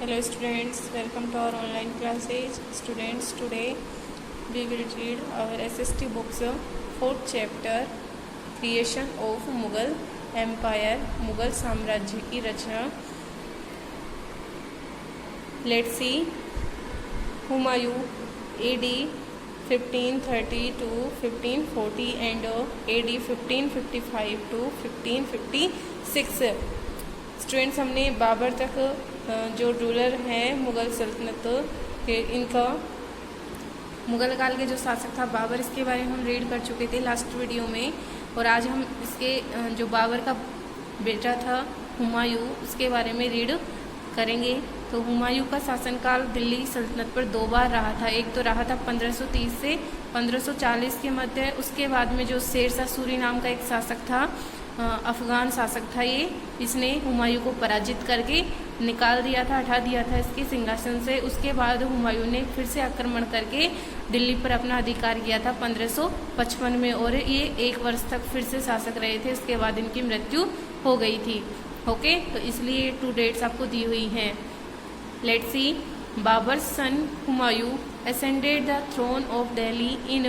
Hello students, welcome to our online classes. Students, today we will read our SST books, 4th chapter, Creation of Mughal Empire, Mughal साम्राज्य की रचना. Let's see. Humayun AD 1530 to 1540 and AD 1555 to 1556. Students, हमने बाबर तक जो ruler हैं मुग़ल सल्तनत के, इनका मुग़ल काल के जो शासक था बाबर, इसके बारे में हम रीड कर चुके थे लास्ट वीडियो में. और आज हम इसके जो बाबर का बेटा था हुमायूं, उसके बारे में रीड करेंगे. तो हुमायूं का शासनकाल दिल्ली सल्तनत पर 2 बार रहा था. एक तो रहा था 1530 से 1540 के मध्य. उसके बाद में जो शेर शाह सूरी नाम का एक शासक था, अफ़गान शासक था, इसने हुमायूं को पराजित करके निकाल दिया था, हटा दिया था इसके सिंहासन से. उसके बाद हुमायूं ने फिर से आक्रमण करके दिल्ली पर अपना अधिकार किया था 1555 में, और ये 1 वर्ष तक फिर से शासक रहे थे. उसके बाद इनकी मृत्यु हो गई थी. ओके, तो इसलिए 2 डेट्स आपको दी हुई हैं. Let's see. Babar son Humayun ascended the throne of Delhi in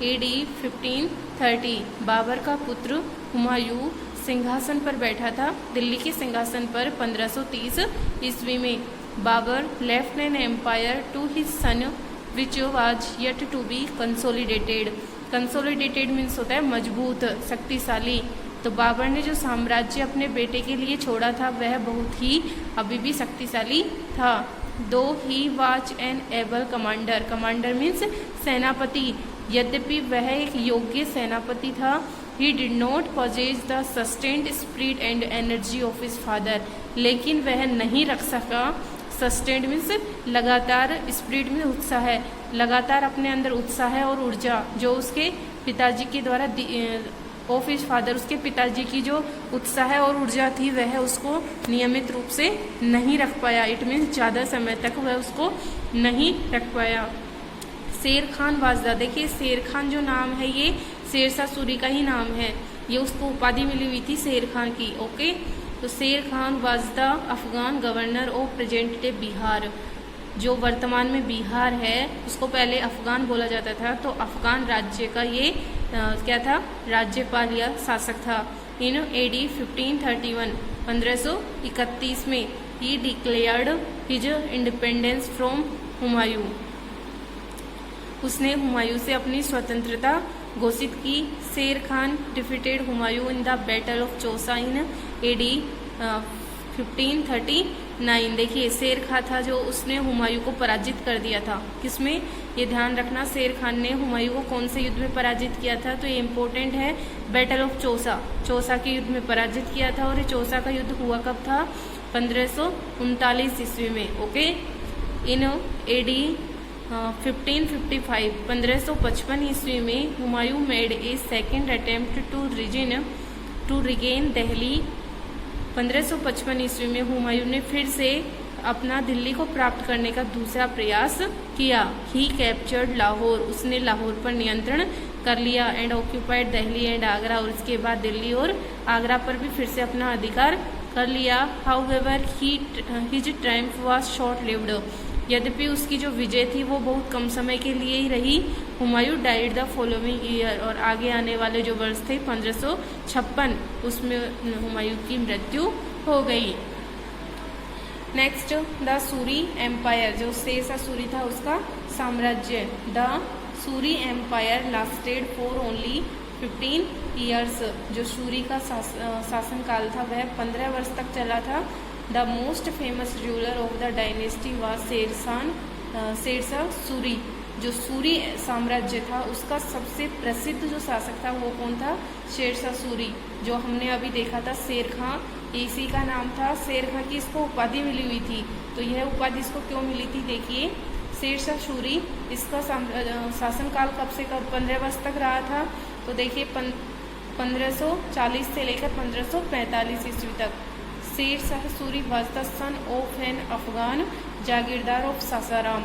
AD 1530. Babar का पुत्र हुमायूं सिंहासन पर बैठा था, दिल्ली के सिंहासन पर 1530 ईस्वी में. Babar left an empire to his son which was yet to be consolidated. Consolidated means होता है मजबूत, शक्तिशाली. तो बाबर ने जो साम्राज्य अपने बेटे के लिए छोड़ा था वह बहुत ही अभी भी शक्तिशाली था. Though he was an able commander. Commander means सेनापति. यद्यपि वह एक योग्य सेनापति था, he did not possess the sustained spirit and energy of his father. लेकिन वह नहीं रख सका. सस्टेन्ड मीन्स लगातार, स्पिरिट में उत्साह है, लगातार अपने अंदर उत्साह और ऊर्जा जो उसके पिताजी के द्वारा ऑफ हिज फादर, उसके पिताजी की जो उत्साह और ऊर्जा थी वह उसको नियमित रूप से नहीं रख पाया. इट मीन्स ज़्यादा समय तक वह उसको नहीं रख पाया. शेर खान वाजदा. देखिए, शेर खान जो नाम है ये शेर शाह सूरी का ही नाम है. ये उसको उपाधि मिली हुई थी शेर खान की. ओके, तो Sher Khan was the Afghan governor of present day Bihar. जो वर्तमान में बिहार है उसको पहले अफगान बोला जाता था. तो अफगान राज्य का ये क्या था, राज्यपाल या शासक था. इन AD 1531 1531 में ही declared his independence from Humayun. उसने हुमायूं से अपनी स्वतंत्रता घोषित की. शेर Khan defeated Humayun in the battle of Chausa in AD 1539. देखिए, शेर खान था जो उसने हुमायूं को पराजित कर दिया था. किसमें, ये ध्यान रखना, शेर खान ने हुमायूं को कौन से युद्ध में पराजित किया था, तो ये इम्पोर्टेंट है. बैटल ऑफ चौसा, चौसा के युद्ध में पराजित किया था. और ये चौसा का युद्ध हुआ कब था, 1539 ईस्वी में. ओके, इन AD 1555 1555 ईस्वी में Humayun made a second attempt to regain Delhi. 1555 ईस्वी में हुमायूं ने फिर से अपना दिल्ली को प्राप्त करने का दूसरा प्रयास किया. ही कैप्चर्ड लाहौर. उसने लाहौर पर नियंत्रण कर लिया. And occupied Delhi and Agra. और इसके बाद दिल्ली और आगरा पर भी फिर से अपना अधिकार कर लिया. However his Triumph was short lived. यद्यपि उसकी जो विजय थी वो बहुत कम समय के लिए ही रही. Humayun died the following year. और आगे आने वाले जो वर्ष थे 1556, उसमें हुमायूं की मृत्यु हो गई. Next, the Suri empire. जो शेर शाह सूरी था उसका साम्राज्य. The Suri empire lasted for only 15 years. जो सूरी का शासनकाल था वह 15 वर्ष तक चला था. The most famous ruler of the dynasty was शेर शाह सूरी. जो सूरी साम्राज्य था उसका सबसे प्रसिद्ध जो शासक था वो कौन था, शेर शाह सूरी. जो हमने अभी देखा था शेर खां, इसी का नाम था. शेर खां की इसको उपाधि मिली हुई थी. तो यह उपाधि इसको क्यों मिली थी, देखिए, शेर शाह सूरी, इसका शासनकाल कब से कब 15 वर्ष तक रहा था. तो देखिए 1540 से लेकर 1545 ईस्वी तक. Sher Shah Suri was the son of an Afghan jagirdar of Sasaram.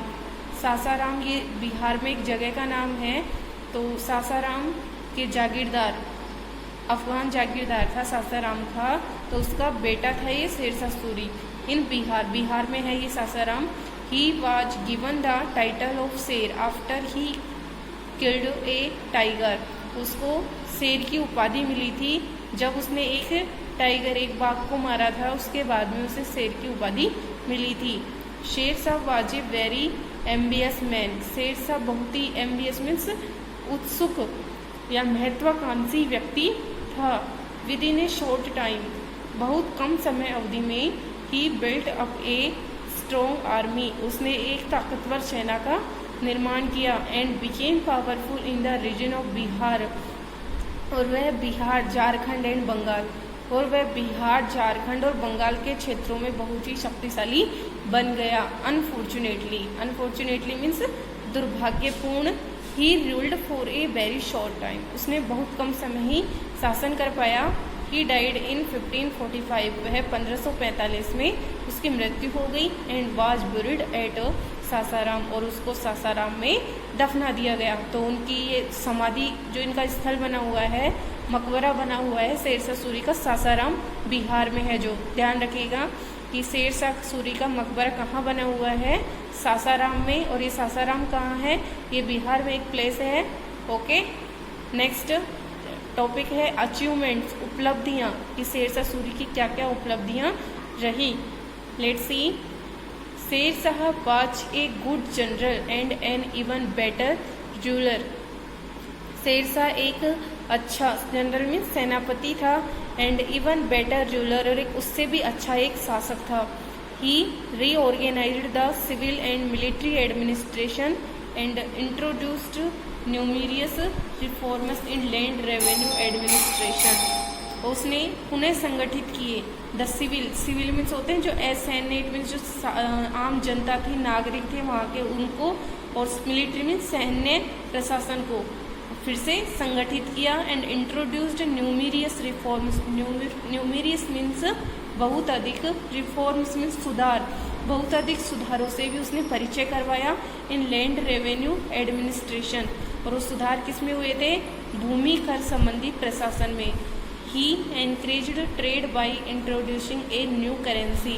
Sasaram ये बिहार में एक जगह का नाम है. तो सासाराम के जागीरदार, अफगान जागीरदार था सासाराम का, तो उसका बेटा था ये शेर शाह सूरी. इन बिहार, बिहार में है ये Sasaram. He was given the title of Sher after he killed a tiger. उसको शेर की उपाधि मिली थी जब उसने एक टाइगर, एक बाघ को मारा था, उसके बाद में उसे शेर की उपाधि मिली थी। Sher Shah was a very एम्बियस man. Sher Shah बहुत ही एम्बियस मीन्स उत्सुक या महत्वाकांक्षी व्यक्ति था। With in a short time, बहुत कम समय अवधि में, ही built up a strong army, उसने एक ताकतवर सेना का निर्माण किया। And became powerful in the region of Bihar, और वह बिहार, झारखंड एंड बंगाल, और वह बिहार, झारखंड और बंगाल के क्षेत्रों में बहुत ही शक्तिशाली बन गया। अनफॉर्चुनेटली, अनफॉर्चुनेटली मीन्स दुर्भाग्यपूर्ण, he ruled for a very short time, उसने बहुत कम समय ही शासन कर पाया। ही डाइड इन 1545, वह 1545 में उसकी मृत्यु हो गई। And was buried at Sasaram, और उसको सासाराम में दफना दिया गया। तो उनकी ये समाधि, जो इनका स्थल बना हुआ है, मकबरा बना हुआ है शेरशाह सूरी का, सासाराम बिहार में है। जो ध्यान रखिएगा कि शेरशाह सूरी का मकबरा कहाँ बना हुआ है, सासाराम में। और ये सासाराम कहाँ है, ये बिहार में एक प्लेस है। ओके, नेक्स्ट टॉपिक है अचीवमेंट्स, उपलब्धियाँ, कि शेरशाह सूरी की क्या क्या उपलब्धियाँ रही। Let's see. Sher Shah was a good general and an even better ruler. Sher Shah एक अच्छा, जनरल मीन सेनापति था, एंड इवन बेटर रूलर, और एक उससे भी अच्छा एक शासक था। He reorganised the civil and military administration and introduced numerous reforms in land revenue administration. उसने पुनः संगठित किए द सिविल, सिविल मीन्स होते हैं जो एसेनेट मीन्स जो आम जनता थी, नागरिक थे वहाँ के, उनको, और मिलिट्री मीन्स सैन्य प्रशासन को फिर से संगठित किया। And introduced numerous reforms, numerous means बहुत अधिक, रिफॉर्म्स मीन्स सुधार, बहुत अधिक सुधारों से भी उसने परिचय करवाया। इन लैंड रेवेन्यू एडमिनिस्ट्रेशन, और वो सुधार किस में हुए थे, भूमि कर संबंधी प्रशासन में। He encouraged trade by introducing a new currency,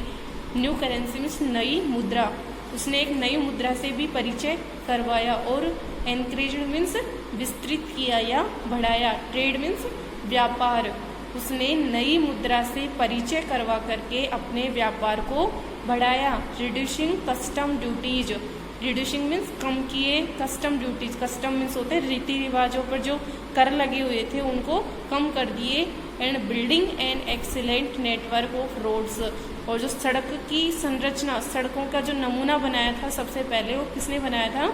new currency means नई मुद्रा, उसने एक नई मुद्रा से भी परिचय करवाया। और एनकरेज्ड मीन्स विस्तृत किया या बढ़ाया, ट्रेड मीन्स व्यापार, उसने नई मुद्रा से परिचय करवा करके अपने व्यापार को बढ़ाया। Reducing custom duties, reducing means कम किए, कस्टम ड्यूटीज, कस्टम मीन्स होते हैं रीति रिवाजों पर जो कर लगे हुए थे उनको कम कर दिए। And building an excellent network of roads, और जो सड़क की संरचना, सड़कों का जो नमूना बनाया था सबसे पहले, वो किसने बनाया था,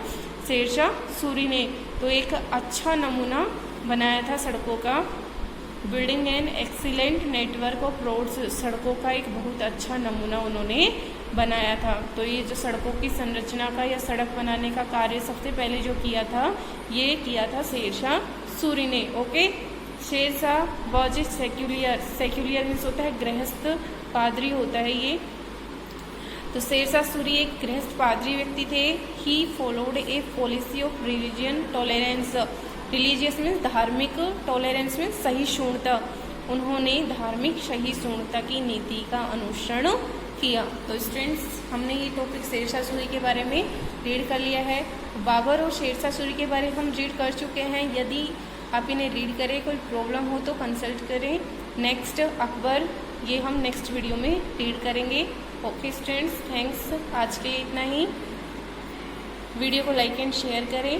शेरशाह सूरी ने। तो एक अच्छा नमूना बनाया था सड़कों का। Building an excellent network of roads, सड़कों का एक बहुत अच्छा नमूना उन्होंने बनाया था। तो ये जो सड़कों की संरचना का या सड़क बनाने का कार्य सबसे पहले जो किया था, ये किया था शेरशाह सूरी ने। Okay, Sher Shah was a secular, secular means होता है गृहस्थ, पादरी होता है ये। तो शेरशाह सूरी एक गृहस्थ पादरी व्यक्ति थे। He followed A policy of religion tolerance, religious means धार्मिक, टॉलरेंस मीन्स सहिष्णुता, उन्होंने धार्मिक सहिष्णुता की नीति का अनुसरण किया। तो स्टूडेंट्स, हमने ये टॉपिक शेरशाह सूरी के बारे में रीड कर लिया है। बाबर और शेरशाह सूरी के बारे में हम रीड कर चुके हैं। यदि आप इन्हें रीड करें, कोई प्रॉब्लम हो तो कंसल्ट करें। नेक्स्ट अकबर, ये हम नेक्स्ट वीडियो में रीड करेंगे। ओके स्टूडेंट्स, थैंक्स, आज के लिए इतना ही। वीडियो को लाइक एंड शेयर करें।